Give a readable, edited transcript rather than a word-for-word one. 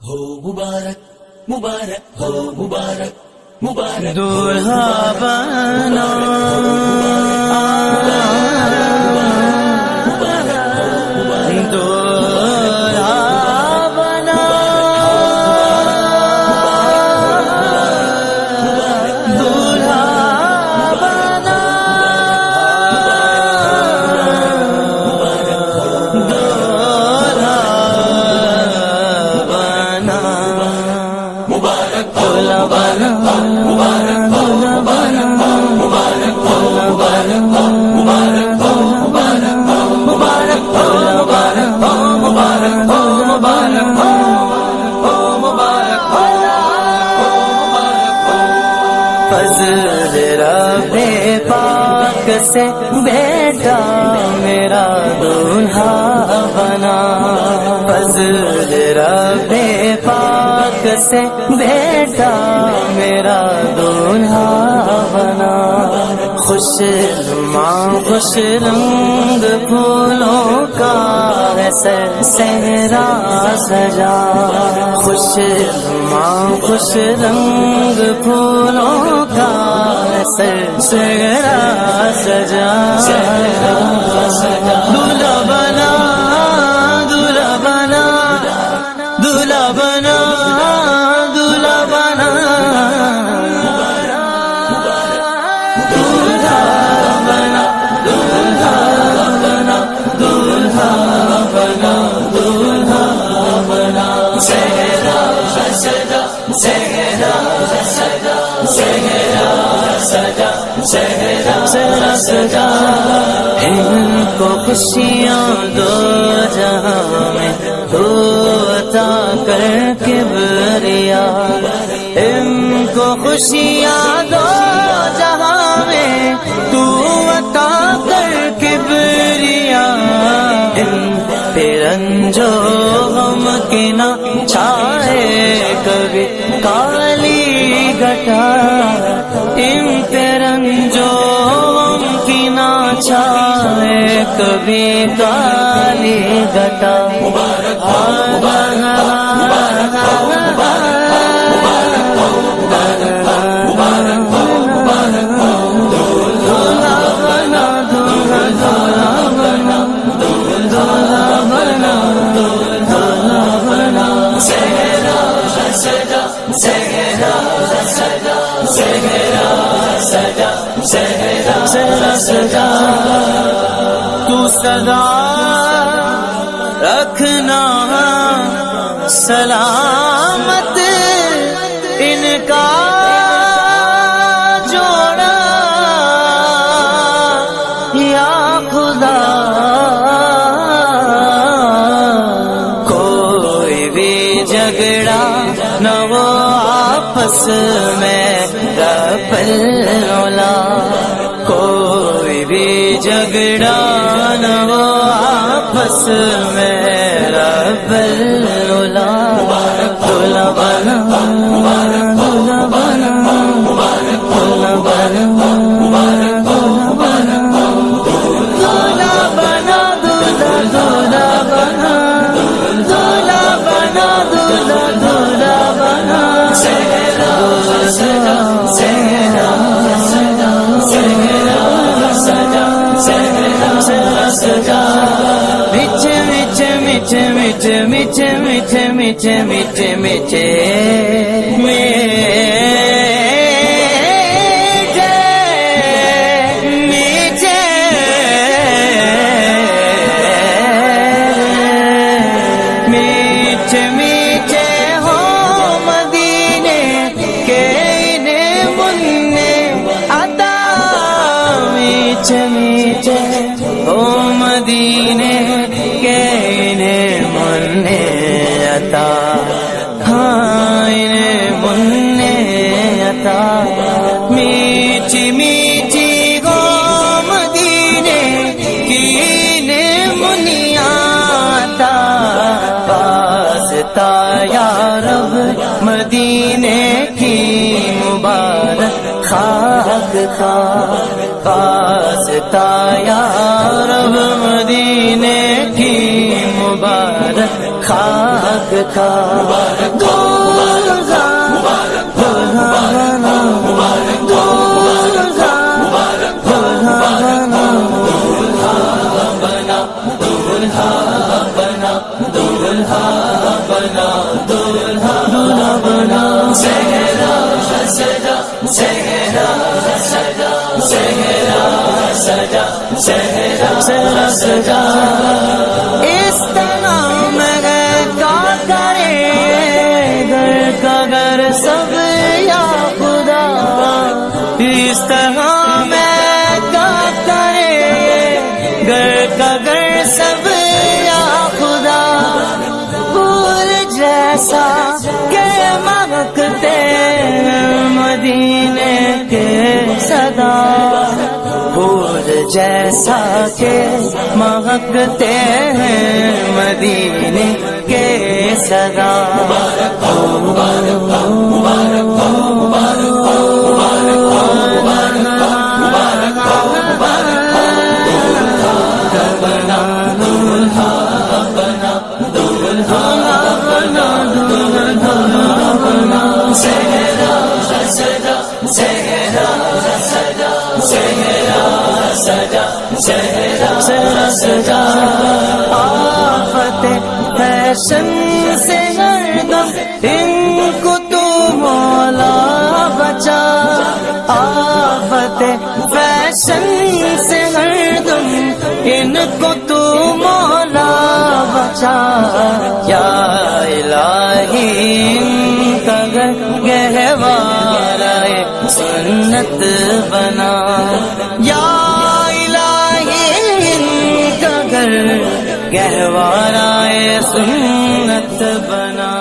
ہو مبارک مبارک ہو مبارک مبارک دولہا بنا فضل رب پاک سے بیٹا میرا دولہا بنا، فضل رب پاک سے بیٹا میرا دولہا بنا، خوش نما خوش رنگ پھولوں کا ہے صحرا سجا، خوش نما خوش رنگ پھولوں کا ہے صحرا سجا، دولہا بنا دولہا بنا دولہا بنا دولہا بنا ان کو خوشیاں دو جہاں میں تو عطا کر کبریا، ان کو خوشیاں دو جہاں میں تو عطا کر کبریا، ان پہ رنجو غم کی نہ چھائے کبھی کالی گھٹا، ان پہ رنجو غم کی نہ چھائے کبھی کالی گھٹا، تو صدا رکھنا سلامت ان کا جوڑا، یا خدا کوئی بھی جھگڑا نہ وہ آپس میں رب العلا، کوئی بھی جھگڑا نہ وہ آپس میں رب العلا، دولہا بنا دولہا بنا دولہا بنا دولہا بنا دولہا بنا دولہا بنا دولہا بنا دولہا بنا میٹھے میٹھے میٹھے میٹھے میٹھے میٹھے میٹھے میٹھے میٹھے میٹھے میٹھے ہو مدینے کے مننے عطا، میٹھے میٹھے ہو مدینے کے مننے عطا، ہاں مننے عطا، میٹھی میٹھی ہو مدینے کی منیا عطا، واسطہ یا رب مدینے کی مبارک خاک کا، واسطہ یا رب مدینے کی مبارک خاک خاک کھا دولہا دولہا بنا دولہا دولہا بنا دولہا بنا دولہا بنا دولہا بنا صحرا سجا صحرا سجا صحرا سجا صحرا سجا اس طرح میں کیا کرے گھر کا گھر سب یا خدا اس طرح میں کیا کرے گھر کا گھر سب یا خدا پھول جیسا کہ مہکتے مدینے کے صدا پھول جیسا کہ مہکتے ہیں مدینے کے صدا سجا آفت فیشن سے ہردم ان کو تو مولا بچا آفت فیشن سے ہردم ان کو تو مولا بچا یا الہی ان کا گہوارہ سنت بنا یا گہوارہ سنت بنا